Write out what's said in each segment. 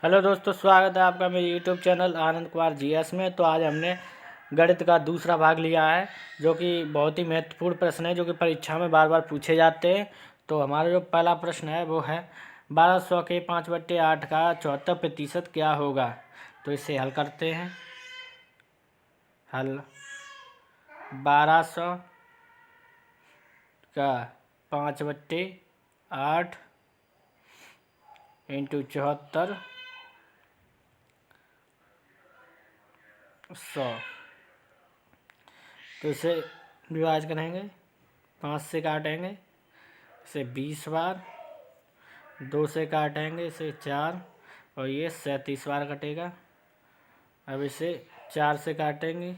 Hello दोस्तों, स्वागत है आपका मेरे YouTube channel Anand Kumar GS में। तो आज हमने गणित का दूसरा भाग लिया है, जो कि बहुत ही महत्वपूर्ण प्रश्न है, जो कि परीक्षा में बार बार पूछे जाते हैं। तो हमारा जो पहला प्रश्न है वो है 1200 के 5/8 का 74% क्या होगा। तो इसे हल करते हैं। हल 1200 का 5/8 इंटू 74 100। तो इसे विभाजित करेंगे, 5 से काटेंगे इसे 20 बार, 2 से काटेंगे इसे 4 और ये 37 बार कटेगा। अब इसे 4 से काटेंगे,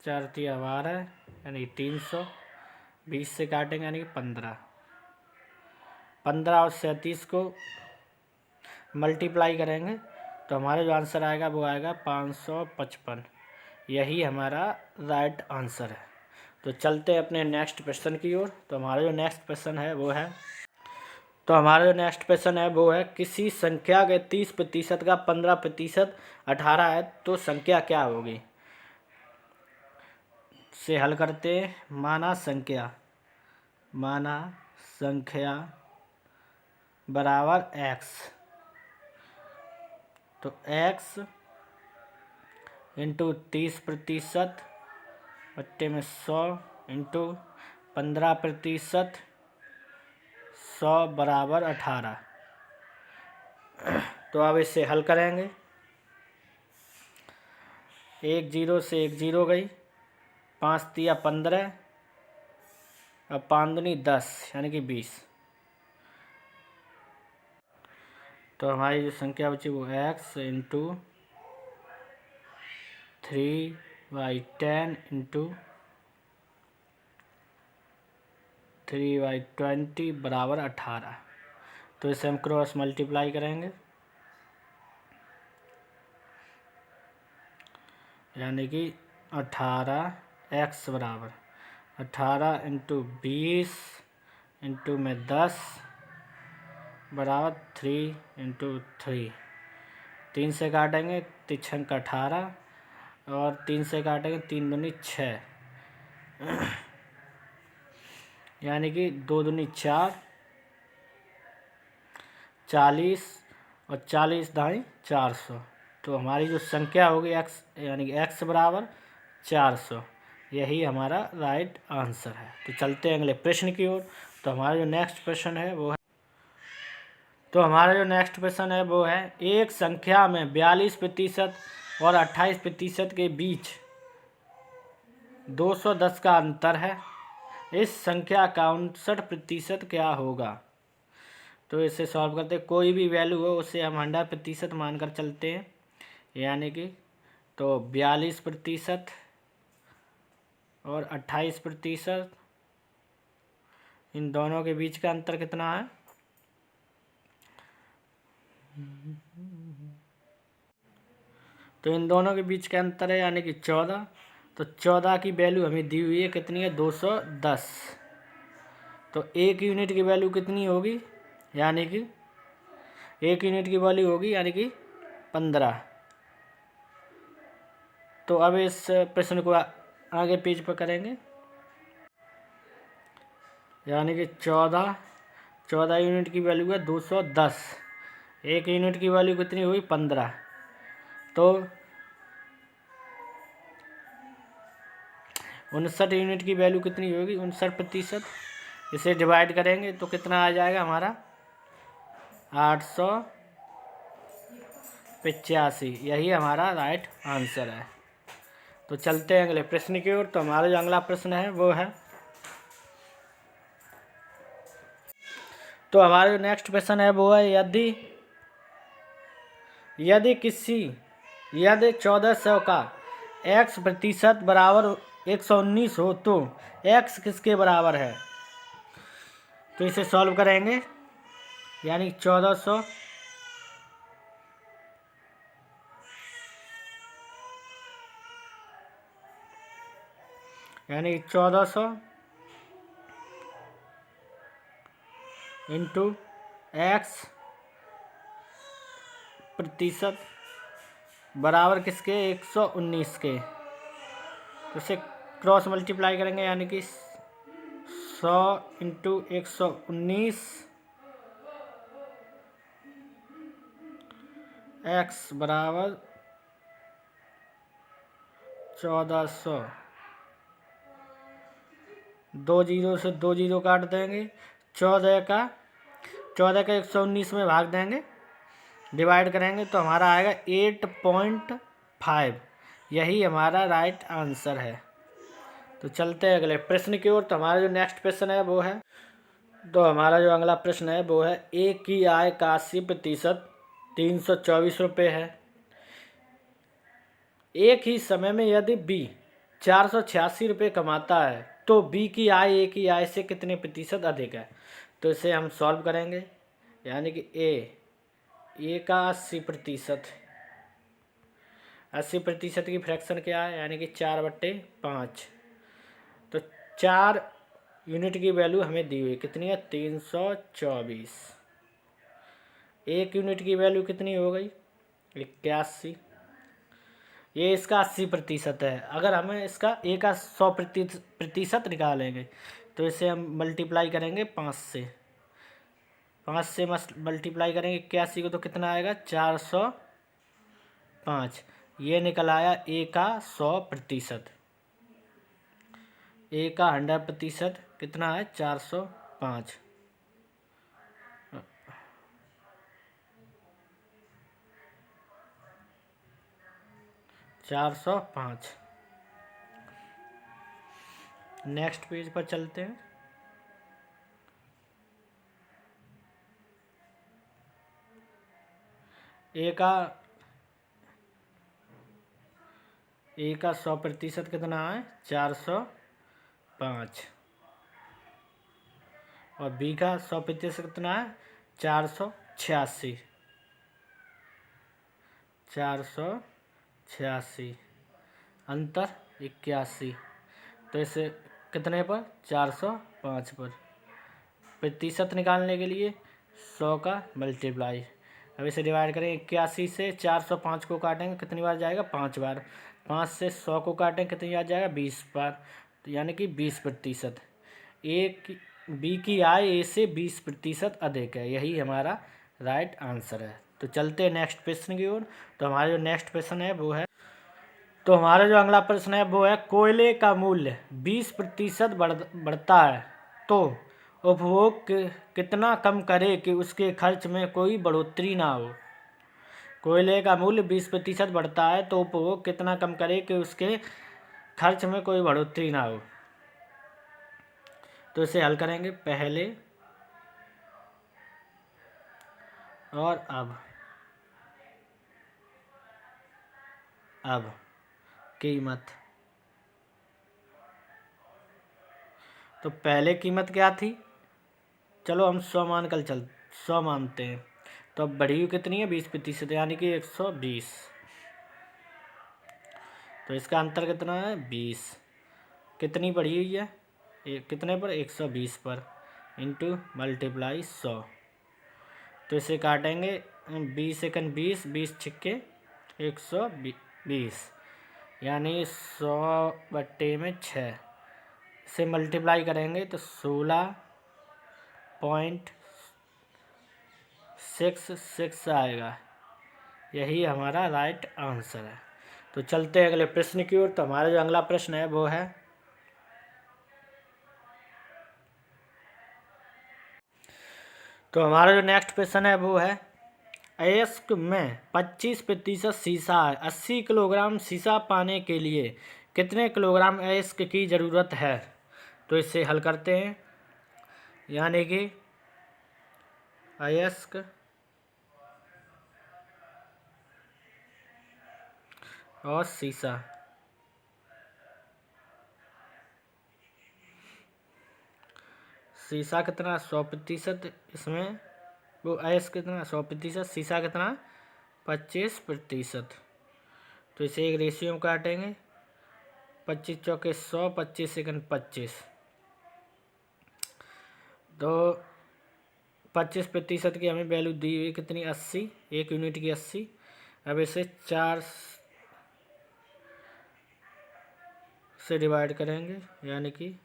4 तिया 12 यानी 300, 20 से काटेंगे यानी 15 और 37 को मल्टीप्लाई करेंगे तो हमारा जो आंसर आएगा वो आएगा 555। यही हमारा राइट आंसर है। तो चलते हैं अपने नेक्स्ट क्वेश्चन की ओर। तो हमारा जो नेक्स्ट क्वेश्चन है वो है किसी संख्या के 30% का 15% 18 है, तो संख्या क्या होगी। से हल करते हैं। माना संख्या बराबर x, तो x इंटू 30% बट्टे में 100 इंटू 15% 100 बराबर 18। तो अब इसे हल करेंगे। 1 0 से 1 0 गई, 5 तिया 15 और 5 दूनी 10 यानी कि 20। तो हमारी जो संख्या बची वो x इंटू 3/10 इंटू 3/20 बराबर 18। तो इसे हम क्रॉस मल्टीप्लाई करेंगे, यानी कि 18x बराबर 18 इंटू 20 इंटू में 10 बराबर 3 इंटू 3। 3 से काटेंगे 3 का 18 और 3 से काटेंगे 3 दूनी 6 यानी कि 2 दूनी 4, 40 और 40 दाई 400। तो हमारी जो संख्या होगी x यानी कि x बराबर 400। यही हमारा राइट आंसर है। तो चलते हैं अगले प्रश्न की ओर। तो हमारा जो नेक्स्ट प्रश्न है वो है एक संख्या में 42% और 28% के बीच 210 का अंतर है। इस संख्या का 59% क्या होगा। तो इसे सॉल्व करते हैं। कोई भी वैल्यू हो उसे हम 100% मानकर चलते हैं, यानी कि तो 42% और 28%, इन दोनों के बीच का अंतर कितना है। तो इन दोनों के बीच का अंतर है यानी कि 14। तो 14 की वैल्यू हमें दी हुई है, कितनी है 210। तो एक यूनिट की वैल्यू कितनी होगी, यानी कि एक यूनिट की वैल्यू होगी यानी कि 15। तो अब इस प्रश्न को आगे पेज पर करेंगे, यानी कि 14 यूनिट की वैल्यू है 210, एक यूनिट की वैल्यू कितनी हुई 15। तो 59 यूनिट की वैल्यू कितनी होगी 59%। इसे डिवाइड करेंगे तो कितना आ जाएगा हमारा 885। यही हमारा राइट आंसर है। तो चलते हैं अगले प्रश्न की ओर। तो हमारा जो अगला प्रश्न है वो है, तो हमारा जो नेक्स्ट प्रश्न है वो है यदि 1400 का x% बराबर 119 हो तो x किसके बराबर है। तो इसे सॉल्व करेंगे, यानी 1400 इंटू x प्रतिशत बराबर किसके 119 के। तो इसे क्रॉस मल्टीप्लाई करेंगे यानी कि 100 इंटू 119 x बराबर 1400। 2 जीरो से 2 जीरो काट देंगे। 14 का 119 में भाग देंगे, डिवाइड करेंगे तो हमारा आएगा 8.5। यही हमारा राइट आंसर है। तो चलते हैं अगले प्रश्न की ओर। तो हमारा जो नेक्स्ट प्रश्न है वो है, तो हमारा जो अगला प्रश्न है वो है ए की आय का 80% 324 रुपये है। एक ही समय में यदि बी 486 रुपये कमाता है तो बी की आय ए की आय से कितने प्रतिशत अधिक है। तो इसे हम सॉल्व करेंगे यानी कि ए का 80%। 80% की फ्रैक्शन क्या है यानी कि 4/5। तो 4 यूनिट की वैल्यू हमें दी हुई कितनी है 324। 1 यूनिट की वैल्यू कितनी हो गई 81। ये इसका 80% है। अगर हमें इसका ए का 100% निकालेंगे तो इसे हम मल्टीप्लाई करेंगे 5 से। 5 से मल्टीप्लाई करेंगे 81 को तो कितना आएगा 405। ये निकल आया ए का 100%। ए का 100% कितना है 405। 405। नेक्स्ट पेज पर चलते हैं। ए का 100% कितना है 405 और बी का 100% कितना है 486। 486 अंतर 81। तो इसे कितने पर 405 पर। प्रतिशत निकालने के लिए 100 का मल्टीप्लाई। अब इसे डिवाइड करें 81 से 405 को काटेंगे कितनी बार जाएगा 5 बार। 5 से 100 को काटेंगे कितनी बार जाएगा 20 बार। तो यानी कि 20%। एक बी की आय ए से 20% अधिक है। यही हमारा राइट आंसर है। तो चलते हैं नेक्स्ट प्रश्न की ओर। तो हमारा जो नेक्स्ट प्रश्न है वो है, तो हमारा जो अगला प्रश्न है वो है कोयले का मूल्य 20% बढ़ता है तो उपभोग कितना कम करे कि उसके खर्च में कोई बढ़ोतरी ना हो। कोयले का मूल्य 20% बढ़ता है तो उपभोग कितना कम करे कि उसके खर्च में कोई बढ़ोतरी ना हो। तो इसे हल करेंगे पहले और अब कीमत। तो पहले कीमत क्या थी, चलो हम 100 मानते हैं। तो अब बढ़ी हुई कितनी है 20% यानी कि 120। तो इसका अंतर कितना है 20। कितनी बढ़ी हुई है कितने पर 120 पर इंटू मल्टीप्लाई 100। तो इसे काटेंगे 20 एकन 20, 20 छिक्के 120 यानी 100/6। इसे मल्टीप्लाई करेंगे तो 16.66 आएगा। यही हमारा राइट आंसर है। तो चलते हैं अगले प्रश्न की ओर। तो हमारा जो अगला प्रश्न है वो है, तो हमारा जो नेक्स्ट प्रश्न है वो है अयस्क में 25% सीसा है। 80 किलोग्राम सीसा पाने के लिए कितने किलोग्राम अयस्क की ज़रूरत है। तो इसे हल करते हैं यानी कि अयस्क और सीसा। सीसा कितना 100%, इसमें वो अयस्क कितना 100%, सीसा कितना 25%। तो इसे एक रेशियो में काटेंगे 25 चौके 100, 25 सेकंड 25। तो 25% की हमें वैल्यू दी हुई कितनी 80, 1 यूनिट की 80। अब इसे 4 से डिवाइड करेंगे, यानी कि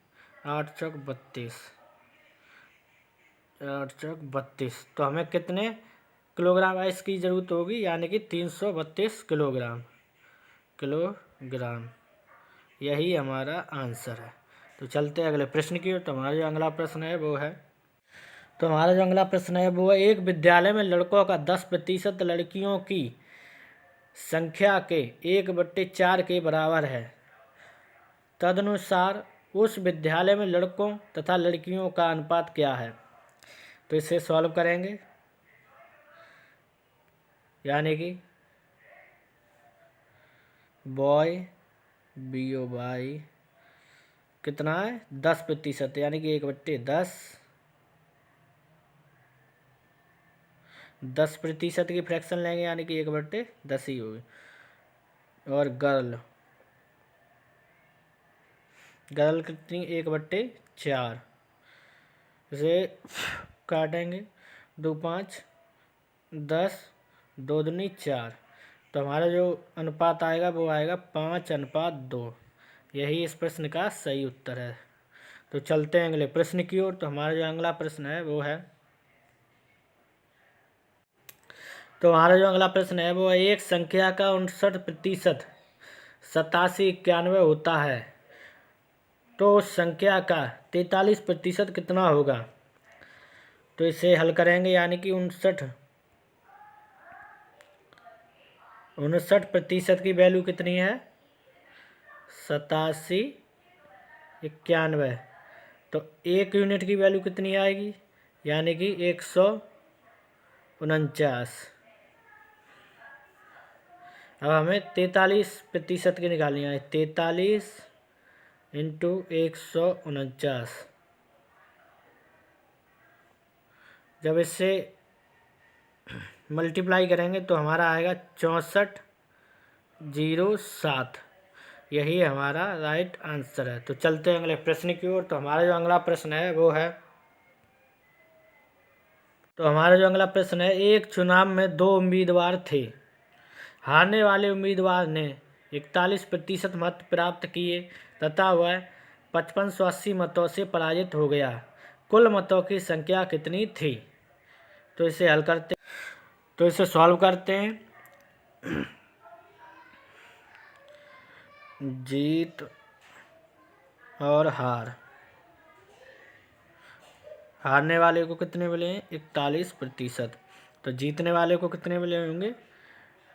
8 चौक 32, 8 चौक 32। तो हमें कितने किलोग्राम आइस की ज़रूरत होगी, यानी कि 332 किलोग्राम। यही हमारा आंसर है। तो चलते हैं अगले प्रश्न की ओर। तो हमारा जो अगला प्रश्न है वो है, तो हमारा जो अगला प्रश्न है वो है, एक विद्यालय में लड़कों का 10% लड़कियों की संख्या के 1/4 के बराबर है। तदनुसार उस विद्यालय में लड़कों तथा लड़कियों का अनुपात क्या है। तो इसे सॉल्व करेंगे, यानी कि बॉय BOY कितना है 10%, यानी कि 1/10, 10% की फ्रैक्शन लेंगे, यानी कि 1/10 ही होगी। और गर्ल कितनी 1/4, इसे काटेंगे, 2 5 10, 2 दूनी 4। तो हमारा जो अनुपात आएगा वो आएगा 5:2। यही इस प्रश्न का सही उत्तर है। तो चलते हैं अगले प्रश्न की ओर। तो हमारा जो अगला प्रश्न है वो है, तो हमारा जो अगला प्रश्न है वो है, एक संख्या का 59% 87 91 होता है, तो उस संख्या का 43% कितना होगा। तो इसे हल करेंगे, यानी कि 59% की वैल्यू कितनी है 87 91। तो 1 यूनिट की वैल्यू कितनी आएगी, यानी कि 149। अब हमें 43% की निकालनी है, 43 इंटू 149। जब इससे मल्टीप्लाई करेंगे तो हमारा आएगा 6407। यही हमारा राइट आंसर है। तो चलते हैं अगले प्रश्न की ओर। तो हमारा जो अगला प्रश्न है वो है, तो हमारा जो अगला प्रश्न है, एक चुनाव में 2 उम्मीदवार थे। हारने वाले उम्मीदवार ने 41% मत प्राप्त किए तथा वह 5580 मतों से पराजित हो गया। कुल मतों की संख्या कितनी थी। तो इसे हल करते, तो इसे सॉल्व करते हैं। जीत और हार, हारने वाले को कितने मिले हैं 41%, तो जीतने वाले को कितने मिले होंगे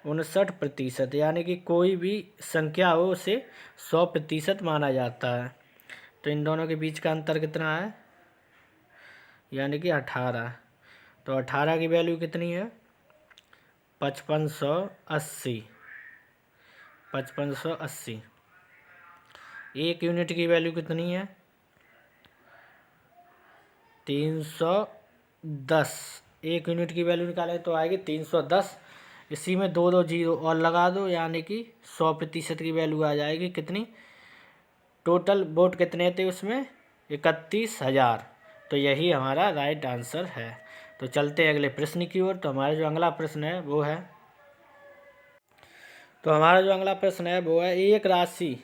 59%, यानी कि कोई भी संख्या हो उसे 100% माना जाता है। तो इन दोनों के बीच का अंतर कितना है, यानी कि 18। तो 18 की वैल्यू कितनी है 5580, 5580। 1 यूनिट की वैल्यू कितनी है 310। 1 यूनिट की वैल्यू निकाले तो आएगी 310। इसी में 2 2 जीरो और लगा दो, यानी कि 100% की वैल्यू आ जाएगी कितनी। टोटल वोट कितने थे उसमें 31,000। तो यही हमारा राइट आंसर है। तो चलते हैं अगले प्रश्न की ओर। तो हमारा जो अगला प्रश्न है वो है, तो हमारा जो अगला प्रश्न है वो है, एक राशि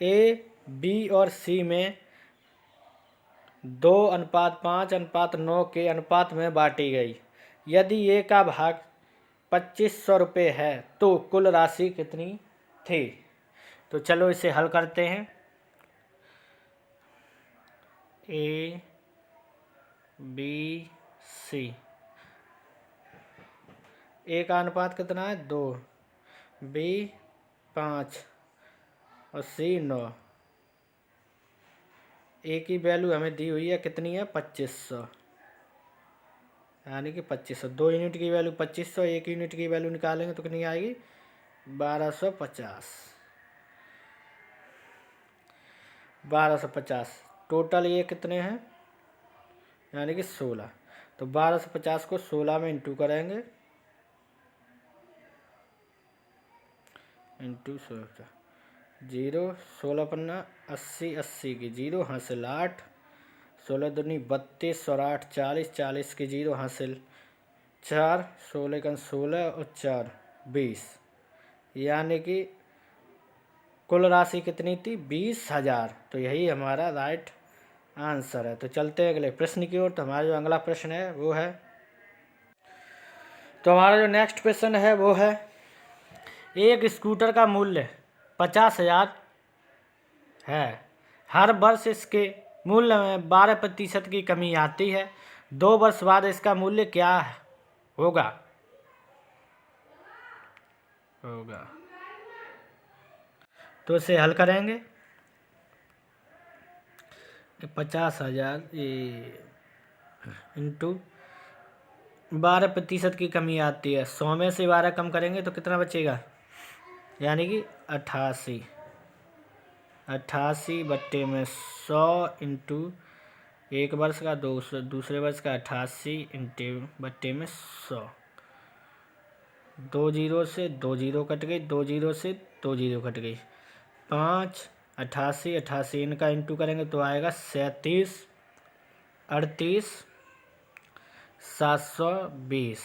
A, B और C में 2:5:9 के अनुपात में बांटी गई। यदि A का भाग 2500 रुपये है तो कुल राशि कितनी थी। तो चलो इसे हल करते हैं। A, B, C, A का अनुपात कितना है 2, B 5 और C 9। A की वैल्यू हमें दी हुई है कितनी है 2500, यानी कि 2500। 2 यूनिट की वैल्यू 2500, 1 यूनिट की वैल्यू निकालेंगे तो कितनी आएगी 1250। 1250 टोटल ये कितने हैं, यानी कि 16। तो 1250 को 16 में इंटू करेंगे, इंटू 16, 0 16 पन्ना 80, 80 की 0 हासिल 8, 16 दूनी 32 और 8 40, 40 की 0 हासिल 4, 16 का 16 और 4 20, यानी कि कुल राशि कितनी थी? 20,000। तो यही हमारा राइट आंसर है। तो चलते हैं अगले प्रश्न की ओर। तो हमारा जो अगला प्रश्न है वो है, तो हमारा जो नेक्स्ट प्रश्न है वो है, एक स्कूटर का मूल्य 50,000 है। हर वर्ष इसके मूल्य में 12% की कमी आती है। 2 वर्ष बाद इसका मूल्य क्या होगा? तो इसे हल करेंगे। 50,000 इंटू 12% की कमी आती है। 100 में से 12 कम करेंगे तो कितना बचेगा? यानी कि 88। 88 बट्टे में 100 इंटू एक वर्ष का, दूसरे वर्ष का 88 इंटू बट्टे में 100। 2 जीरो से 2 जीरो कट गई, 2 जीरो से 2 जीरो कट गई। 5, 88, 88 इनका इंटू करेंगे तो आएगा 37, 38, 720।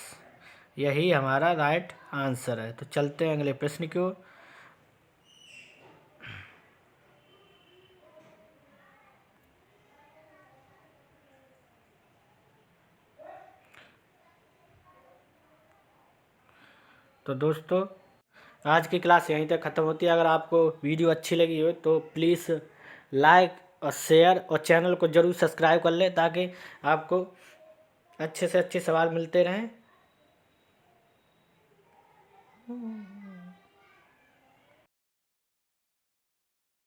यही हमारा राइट आंसर है। तो चलते हैं अगले प्रश्न की ओर। तो दोस्तों, आज की क्लास यहीं तक ख़त्म होती है। अगर आपको वीडियो अच्छी लगी हो तो प्लीज़ लाइक और शेयर और चैनल को ज़रूर सब्सक्राइब कर लें, ताकि आपको अच्छे से अच्छे सवाल मिलते रहें।